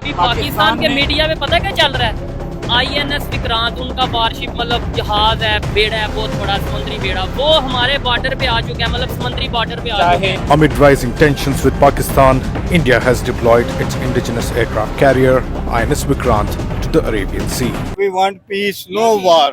अभी पाकिस्तान के मीडिया में पता क्या चल रहा है? INS विक्रांत, उनका वारशिप मतलब जहाज है, बेड़ा है, बहुत बड़ा समुद्री बेड़ा, वो हमारे बॉर्डर पे आ चुका है, मतलब समुद्री बॉर्डर पे आ चुका है। Amid rising tensions with Pakistan, India has deployed its indigenous aircraft carrier INS Vikrant to the Arabian Sea. We want peace, no war.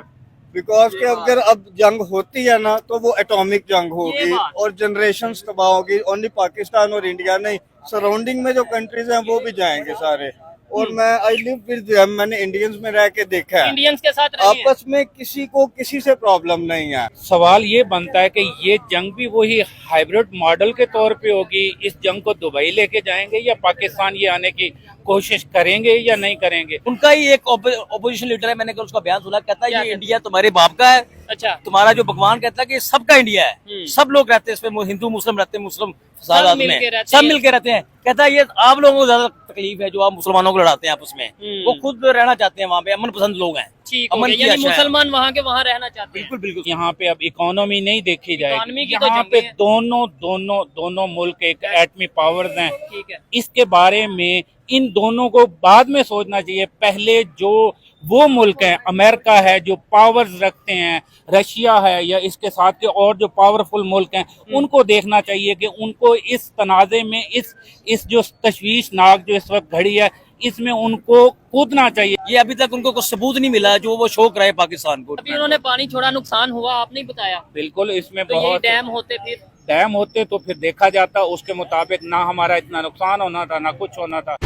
Because कि अगर अब जंग होती है ना तो वो एटॉमिक जंग होगी और जनरेशन तबाह होगी। ओनली पाकिस्तान और इंडिया नहीं, सराउंडिंग में जो कंट्रीज हैं वो भी जाएंगे सारे। और मैं आई लिव विद, मैंने इंडियंस में रह के देखा है, इंडियंस के साथ रहिए। आपस में किसी को किसी से प्रॉब्लम नहीं है। सवाल ये बनता है कि ये जंग भी वही हाइब्रिड मॉडल के तौर पे होगी, इस जंग को दुबई लेके जाएंगे या पाकिस्तान ये आने की कोशिश करेंगे या नहीं करेंगे। उनका ही एक ओपोजिशन लीडर है, मैंने कल उसका बयान सुना, कहता है ये इंडिया तुम्हारे बाप का है। अच्छा, तुम्हारा जो भगवान कहता है कि सबका इंडिया है, सब लोग रहते हैं इसमें, हिंदू मुस्लिम रहते हैं, मुस्लिम सब मिलके रहते हैं। कहता है ये आप लोगों को ज्यादा तकलीफ है जो आप मुसलमानों को लड़ाते हैं आपस में, वो खुद रहना चाहते हैं वहाँ पे, अमन पसंद लोग हैं। अमन यानी मुसलमान वहाँ के वहाँ रहना चाहते हैं। बिल्कुल बिल्कुल। यहाँ पे अब इकोनॉमी नहीं देखी जाएगी, की तो यहाँ पे जंग है। दोनों मुल्क एक एटमी पावर्स हैं। ठीक है, इसके बारे में इन दोनों को बाद में सोचना चाहिए। पहले जो वो मुल्क हैं, अमेरिका है जो पावर्स रखते हैं, रशिया है या इसके साथ के और जो पावरफुल मुल्क हैं, उनको देखना चाहिए कि उनको इस तनाज़े में, इस जो तशवीशनाक जो इस वक्त घड़ी है, इसमें उनको कूदना चाहिए। ये अभी तक उनको कुछ सबूत नहीं मिला जो वो शो कराए पाकिस्तान को। अभी उन्होंने पानी छोड़ा, नुकसान हुआ, आपने ही बताया। बिल्कुल, इसमें तो ये बहुत डैम होते फिर डैम होते तो फिर देखा जाता, उसके मुताबिक ना हमारा इतना नुकसान होना था ना कुछ होना था।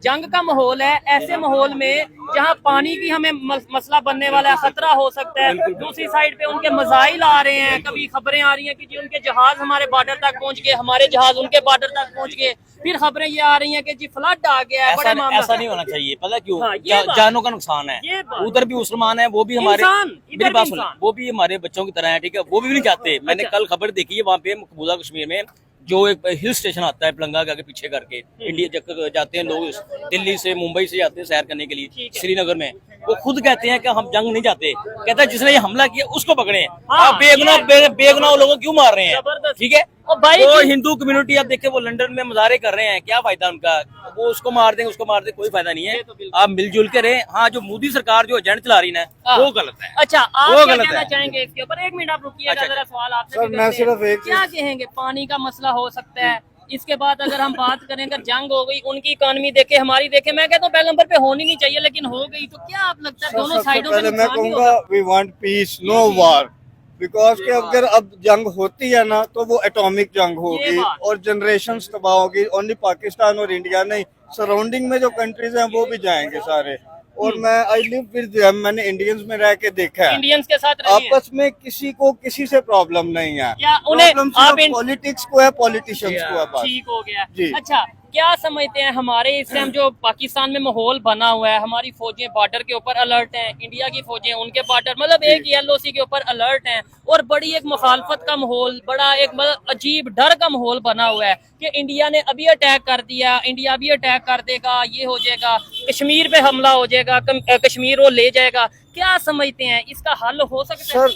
जंग का माहौल है, ऐसे माहौल में जहां पानी की हमें मसला बनने वाला है, खतरा हो सकता है। दूसरी साइड पे उनके मसाइल आ रहे हैं, कभी खबरें आ रही हैं कि जी उनके जहाज हमारे बॉर्डर तक पहुंच गए, हमारे जहाज उनके बॉर्डर तक पहुंच गए। फिर खबरें ये आ रही हैं कि जी फ्लड आ गया है, बड़ा मामला। ऐसा नहीं होना चाहिए, पता क्यों? हाँ, ये जानों का नुकसान है। उधर भी मुसलमान है, वो भी हमारे, मेरी बात सुनो, वो भी हमारे बच्चों की तरह है, ठीक है, वो भी नहीं चाहते। मैंने कल खबर देखी है, वहाँ पे मकबूजा कश्मीर में जो एक हिल स्टेशन आता है पलंगा के आगे पीछे करके, इंडिया जाते हैं लोग, दिल्ली से मुंबई से जाते हैं सैर करने के लिए श्रीनगर में। वो खुद कहते हैं कि हम जंग नहीं जाते, कहता है जिसने ये हमला किया उसको पकड़े। आप बेगुनाह लोगों क्यों मार रहे हैं? ठीक है, वो हिंदू कम्युनिटी आप देखे, वो लंदन में मुजाहरे कर रहे हैं, क्या फायदा उनका? वो उसको मार देंगे, कोई फायदा नहीं है। आप मिलजुल के रहे। हाँ, जो मोदी सरकार जो एजेंट चला रही है वो गलत है। अच्छा, आप वो क्या गलत कहना है। चाहेंगे इसके ऊपर? एक मिनट आप रुकिएगा, अच्छा, जरा सवाल आपसे सर, भी मैं करते हैं। सिर्फ एक क्या कहेंगे? पानी का मसला हो सकता है। इसके बाद अगर हम बात करें, अगर जंग हो गई, उनकी इकोनॉमी देखे, हमारी देखे, मैं कहता हूँ पहले नंबर पे होनी नहीं चाहिए, लेकिन हो गई तो क्या आप लगता है दोनों साइडों पहले में मैं नुकसान ही कहूँगा होगा? We want peace, no war. Because कि अगर अब जंग होती है ना तो वो एटॉमिक जंग होगी और जनरेशन तबाह होगी। ओनली पाकिस्तान और इंडिया नहीं, सराउंडिंग में जो कंट्रीज हैं वो भी जाएंगे सारे। और मैं आई लिव विद, मैंने इंडियंस में रह के देखा है, इंडियंस के साथ रहिए। आपस में किसी को किसी से प्रॉब्लम नहीं है। क्या उन्हें आप पॉलिटिक्स को है, पॉलिटिशियंस को है बस। ठीक हो गया जी। अच्छा, क्या समझते हैं हमारे इस टाइम जो पाकिस्तान में माहौल बना हुआ है, हमारी फौजें बॉर्डर के ऊपर अलर्ट हैं, इंडिया की फौजें उनके बॉर्डर, मतलब एक LOC के ऊपर अलर्ट हैं, और बड़ी एक मुखालफत का माहौल, बड़ा एक मतलब अजीब डर का माहौल बना हुआ है कि इंडिया ने अभी अटैक कर दिया, इंडिया भी अटैक कर देगा, ये हो जाएगा, कश्मीर पे हमला हो जाएगा, कश्मीर वो ले जाएगा। क्या समझते हैं इसका हल हो सकता है? सर,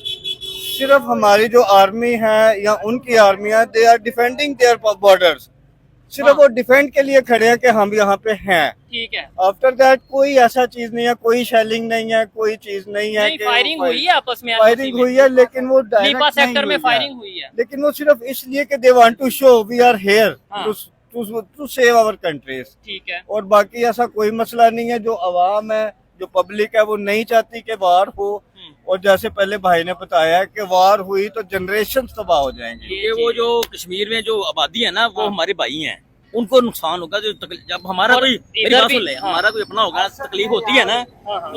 सिर्फ हमारी जो आर्मी है या उनकी आर्मी है, they are defending their borders. सिर्फ वो डिफेंड के लिए खड़े हैं कि हम यहाँ पे हैं। ठीक है, आफ्टर दैट कोई ऐसा चीज नहीं है, कोई शेलिंग नहीं है, कोई चीज नहीं है। फायरिंग हुई है आपस में, फायरिंग हुई है, लेकिन वो लीपा सेक्टर में फायरिंग हुई है, लेकिन वो सिर्फ इसलिए कि they want to show we are here to save our countries. ठीक है, और बाकी ऐसा कोई मसला नहीं है। जो अवाम है, जो पब्लिक है, वो नहीं चाहती कि वार हो। और जैसे पहले भाई ने बताया कि वार हुई तो जनरेशन तबाह हो जाएंगे। ये वो जो कश्मीर में जो आबादी है ना, वो हमारे भाई हैं, उनको नुकसान होगा। जो जब हमारा कोई, मेरी बात सुन ले, हमारा कोई अपना होगा, तकलीफ होती है ना,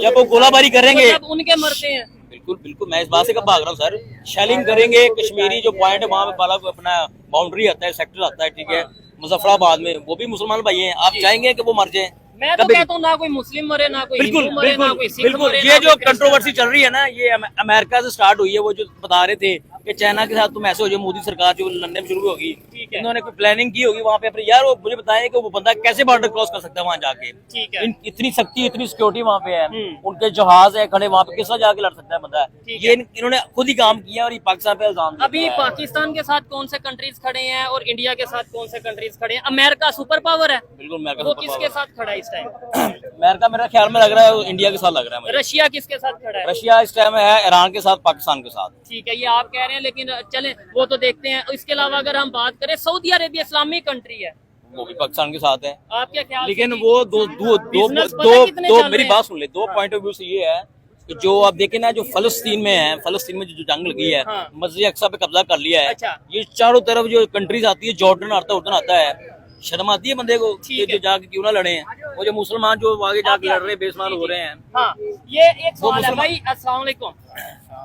जब वो गोलाबारी करेंगे, उनके मरते हैं। बिल्कुल बिल्कुल, मैं इस बात से कब भाग रहा हूँ सर। शेलिंग करेंगे, कश्मीरी जो पॉइंट है वहाँ पे वाला अपना बाउंड्री आता है, सेक्टर आता है, ठीक है, मुजफ्फराबाद में, वो भी मुसलमान भाई हैं। आप चाहेंगे कि वो मर जाए? मैं तो कहता हूँ ना कोई मुस्लिम मरे, ना कोई हिंदू मरे, ना कोई सिख बिल्कुल मरे, ये ना जो कोई क्रिश्चियन कंट्रोवर्सी मरे। चल रही है ना, ये अमेरिका से स्टार्ट हुई है। वो जो बता रहे थे कि चाइना के साथ तुम ऐसे हो जाओ, मोदी सरकार जो लंदन में शुरू होगी, ठीक है। इन्होंने कोई प्लानिंग की होगी वहाँ पे अपने। यार वो मुझे बताएं कि वो बंदा कैसे बॉर्डर क्रॉस कर सकता है वहाँ जाके। ठीक है। इतनी शक्ति, इतनी सिक्योरिटी वहाँ पे है, उनके जहाज है खड़े वहाँ पे, किस तरह जाके लड़ सकता है बंदा। ठीक ये इन्होंने खुद ही काम किया और ये पाकिस्तान पे इल्जाम लगाया अभी है। पाकिस्तान के साथ कौन से कंट्रीज खड़े हैं और इंडिया के साथ कौन से कंट्रीज खड़े हैं? अमेरिका सुपर पावर है, बिल्कुल अमेरिका वो सुपर किसके पावर साथ खड़ा है इस टाइम? है। अमेरिका मेरे ख्याल में लग रहा है इंडिया के साथ लग रहा है मुझे। रशिया किसके साथ खड़ा है? रशिया इस टाइम है ईरान के साथ, पाकिस्तान के साथ। ठीक है, ये आप कह रहे हैं, लेकिन चलें वो तो देखते हैं। इसके अलावा अगर हम बात करें, सऊदी अरेबिया इस्लामिक कंट्री है, वो भी पाकिस्तान के साथ है। आप क्या ख्याल? लेकिन वो Business पता है कितने चल रहे मेरी हैं? बात सुन ले। दो पॉइंट ऑफ व्यू से ये है कि जो आप देखें ना, जो फलस्तीन में है, फलस्तीन में जो जंग लगी है, हाँ। मस्जिद अक्सा पे कब्जा कर लिया है। अच्छा। ये चारों तरफ जो कंट्रीज आती है, जॉर्डन आता है, उर्दन आता है, शर्म आती है बंदे को कि ठीक है। जो जाके क्यों ना लड़े हैं। वो जो मुसलमान जो आगे जाके लड़ रहे हैं, बेसमान हो रहे हैं। हाँ, ये एक सवाल है मुसलमान- भाई। अस्सलाम वालेकुम,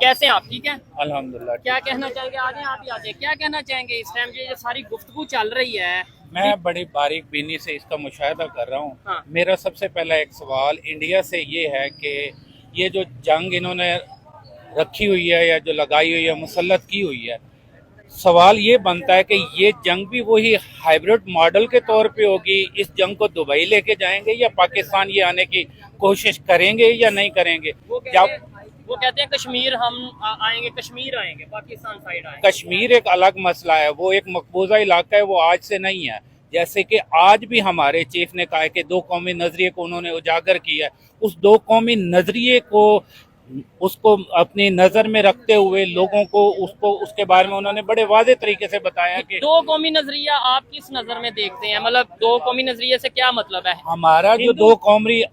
कैसे हैं आप? ठीक है, अल्हम्दुलिल्लाह। क्या कहना चाहेंगे? आ जाएं, आप ही आ जाएं। क्या कहना चाहेंगे इस टाइम ये सारी गुफ्तगू चल रही है? मैं बड़ी बारीक बीनी से इसका मुशाहिदा कर रहा हूँ। हाँ। मेरा सबसे पहला एक सवाल इंडिया से ये है कि ये जो जंग इन्होंने रखी हुई है या जो लगाई हुई है, मुसल्लत की हुई है, सवाल ये बनता है कि ये जंग भी वही हाइब्रिड मॉडल के तौर पे होगी। इस जंग को दुबई लेके जाएंगे या पाकिस्तान ये आने की कोशिश करेंगे या नहीं करेंगे? वो कहते हैं कश्मीर हम आएंगे, कश्मीर आएंगे, पाकिस्तान साइड आएंगे। कश्मीर एक अलग मसला है, वो एक मकबूजा इलाका है, वो आज से नहीं है। जैसे कि आज भी हमारे चीफ ने कहा है कि दो कौमी नजरिए को उन्होंने उजागर किया है। उस दो कौमी नजरिए को उसको अपनी नजर में रखते हुए लोगों को उसके बारे में उन्होंने बड़े वाज़े तरीके से बताया कि दो कौमी नजरिया आप किस नजर में देखते हैं? मतलब दो कौमी नजरिए से क्या मतलब है? हमारा जो दो कौमी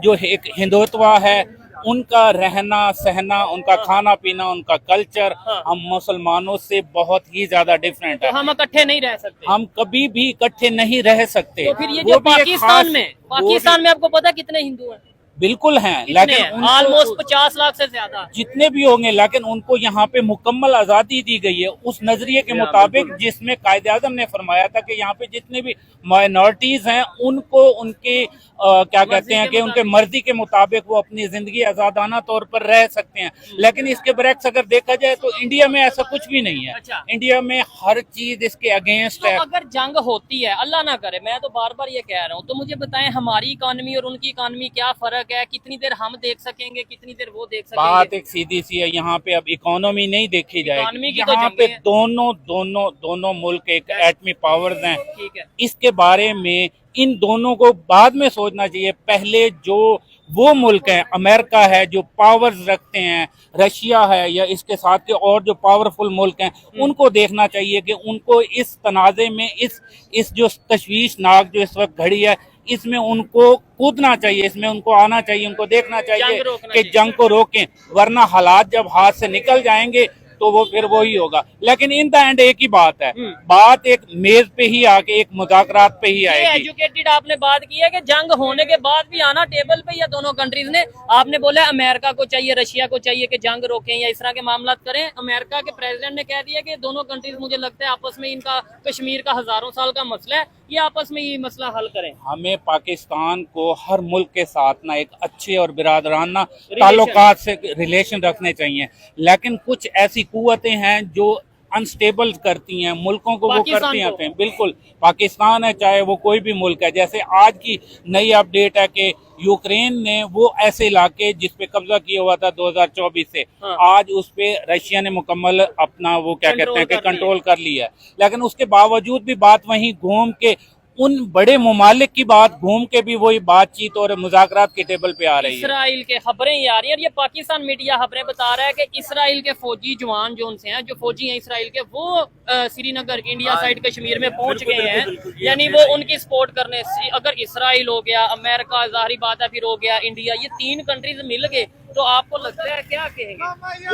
जो एक हिंदुत्व है, उनका रहना सहना, उनका खाना पीना, उनका कल्चर हम मुसलमानों से बहुत ही ज्यादा डिफरेंट तो है। हम इकट्ठे नहीं रह सकते। हम कभी भी इकट्ठे नहीं रह सकते। तो फिर ये वो जो भी एक पाकिस्तान खास- में, वो भी- पाकिस्तान में आपको पता कितने हिंदू हैं? बिल्कुल हैं, कितने लेकिन हैं? उनको- ऑलमोस्ट 50 लाख से ज्यादा। जितने भी होंगे, लेकिन उनको यहाँ पे मुकम्मल आज़ादी दी गई है उस नजरिए के मुताबिक जिसमें कायदे आज़म ने फरमाया था कि यहाँ पे जितने भी माइनॉरिटीज हैं उनको उनके क्या कहते हैं कि उनके मर्जी के मुताबिक वो अपनी जिंदगी आज़ादाना तौर पर रह सकते हैं। लेकिन इसके बरक्स अगर देखा जाए तो इंडिया में ऐसा कुछ भी नहीं है। अच्छा। इंडिया में हर चीज इसके अगेंस्ट तो है। अगर जंग होती है, अल्लाह ना करे, मैं तो बार बार ये कह रहा हूँ, तो मुझे बताएं हमारी इकॉनमी और उनकी इकॉनमी क्या फर्क है? कितनी देर हम देख सकेंगे, कितनी देर वो देख बात सकेंगे? एक सीधी सी है, यहाँ पे अब इकोनॉमी नहीं देखी इकोनॉमी जाएगी। की तो यहाँ जंग पे है। दोनों मुल्क एक एटमी पावर्स हैं। ठीक है। इसके बारे में इन दोनों को बाद में सोचना चाहिए। पहले जो वो मुल्क हैं, अमेरिका है जो पावर्स रखते हैं, रशिया है या इसके साथ के और जो पावरफुल मुल्क हैं, उनको देखना चाहिए कि उनको इस तनाज़े में इस जो तशवीशनाक जो इस वक्त घड़ी है, इसमें उनको कूदना चाहिए, इसमें उनको आना चाहिए, उनको देखना चाहिए जंग रोकना कि चाहिए। जंग को रोकें, वरना हालात जब हाथ से निकल जाएंगे तो वो फिर वही होगा। लेकिन इन द एंड एक ही बात है, बात एक मेज पे ही आके एक मुज़ाकरात पे ही ये आएगी। एजुकेटेड आपने बात की है कि जंग होने के बाद भी आना टेबल पे, या दोनों कंट्रीज ने, आपने बोला अमेरिका को चाहिए, रशिया को चाहिए कि जंग रोकें या इस तरह के मामला करें। अमेरिका के प्रेसिडेंट ने कह दिया कि दोनों कंट्रीज, मुझे लगता है आपस में इनका कश्मीर का हजारों साल का मसला है, ये आपस में ये मसला हल करें। हमें पाकिस्तान को हर मुल्क के साथ ना एक अच्छे और बिरादराना ताल्लुकात से रिलेशन रखने चाहिए। लेकिन कुछ ऐसी कुव्वतें हैं जो अनस्टेबल करती हैं मुल्कों को, वो करती हैं। बिल्कुल, पाकिस्तान है चाहे वो कोई भी मुल्क है। जैसे आज की नई अपडेट है कि यूक्रेन ने वो ऐसे इलाके जिस पे कब्जा किया हुआ था 2024 से, आज उस पे रशिया ने मुकम्मल अपना वो क्या कहते हैं कि कंट्रोल कर लिया है। लेकिन उसके बावजूद भी बात वहीं घूम के उन बड़े ममालिक की बात घूम के भी वही बातचीत और मुज़ाकरात के टेबल पे आ रही है। इसराइल के खबरें ही आ रही है, और ये पाकिस्तान मीडिया खबरें बता रहा है कि इसराइल के फौजी जवान जो उनसे हैं, जो फौजी हैं इसराइल के, वो श्रीनगर इंडिया साइड कश्मीर में पहुंच गए हैं, यानी वो उनकी सपोर्ट करने। अगर इसराइल हो गया, अमेरिका, जाहिर बात है फिर हो गया इंडिया, ये तीन कंट्रीज मिल गए, तो आपको लगता है क्या कहेंगे?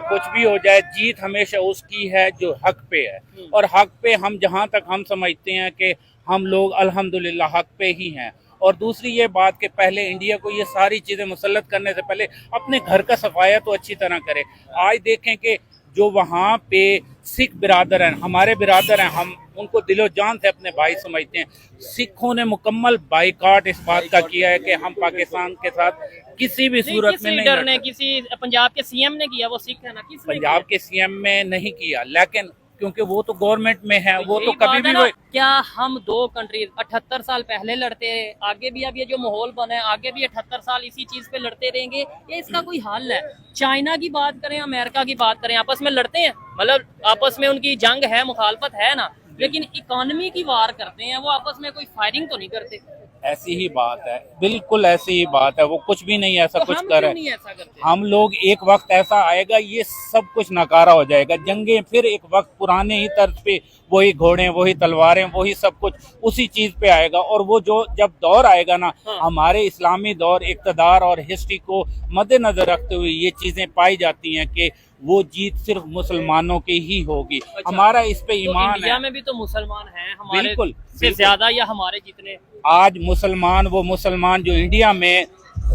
कुछ भी हो जाए, जीत हमेशा उसकी है जो हक पे है। और हक पे हम जहाँ तक हम समझते हैं कि हम लोग अल्हम्दुलिल्लाह हक पे ही हैं। और दूसरी ये बात कि पहले इंडिया को ये सारी चीज़ें मुसल्लत करने से पहले अपने घर का सफाया तो अच्छी तरह करे। आज देखें कि जो वहाँ पे सिख बिरादर हैं, हमारे बिरादर हैं, हम उनको दिलो जान से अपने भाई समझते हैं। सिखों ने मुकम्मल बाइकाट इस बात का किया है कि हम पाकिस्तान के साथ किसी भी सूरत किस में नहीं लीडर ने, लड़- किसी पंजाब के सीएम ने किया, वो सिख है ना, किसने पंजाब के सीएम में नहीं किया, लेकिन क्योंकि वो तो गवर्नमेंट में है, वो तो यही कभी बात भी है ना, वो क्या हम दो कंट्री 78 साल पहले लड़ते रहे, आगे भी अब ये जो माहौल बना है आगे भी 78 साल इसी चीज पे लड़ते रहेंगे? ये इसका कोई हल है? चाइना की बात करें, अमेरिका की बात करें, आपस में लड़ते हैं, मतलब आपस में उनकी जंग है, मुखालफत है ना, लेकिन इकोनॉमी की वार करते हैं, वो आपस में कोई फायरिंग तो नहीं करते। ऐसी ही बात है, बिल्कुल ऐसी ही बात है, वो कुछ भी नहीं ऐसा तो कुछ हम कर क्यों रहे। नहीं ऐसा करते? हम लोग एक वक्त ऐसा आएगा, ये सब कुछ नकारा हो जाएगा, जंगें फिर एक वक्त पुराने ही तर्ज पे, वही घोड़े, वही तलवारें, वही सब कुछ उसी चीज पे आएगा। और वो जो जब दौर आएगा ना, हाँ। हमारे इस्लामी दौर, इक़्तिदार और हिस्ट्री को मद्देनजर रखते हुए ये चीजें पाई जाती हैं कि वो जीत सिर्फ मुसलमानों की ही होगी। अच्छा, हमारा इस पे तो ईमान इंडिया है। में भी तो मुसलमान हैं हमारे बिल्कुल, से बिल्कुल। ज्यादा, या हमारे जितने? आज मुसलमान, वो मुसलमान जो इंडिया में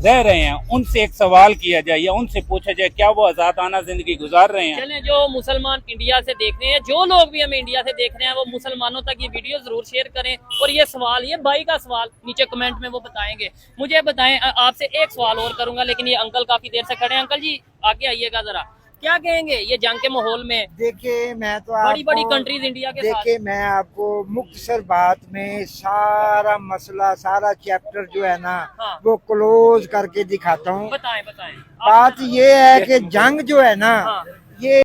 रह रहे हैं, उनसे एक सवाल किया जाए या उनसे पूछा जाए क्या वो आजादाना जिंदगी गुजार रहे हैं? चलें, जो मुसलमान इंडिया से देख रहे हैं, जो लोग भी हमें इंडिया से देख रहे हैं, वो मुसलमानों तक ये वीडियो जरूर शेयर करें। और ये सवाल, ये भाई का सवाल नीचे कमेंट में वो बताएंगे। मुझे बताएं, आपसे एक सवाल और करूंगा, लेकिन ये अंकल काफी देर से खड़े हैं। अंकल जी आगे आइएगा जरा, क्या कहेंगे ये जंग के माहौल में? देखिए मैं तो बड़ी बड़ी आपको कंट्रीज इंडिया के साथ। देखिए मैं आपको मुख्तसर बात में सारा मसला, सारा चैप्टर जो है ना, हाँ। वो क्लोज करके दिखाता हूँ। बताएं बताएं। बात ये है कि जंग जो है ना, हाँ। ये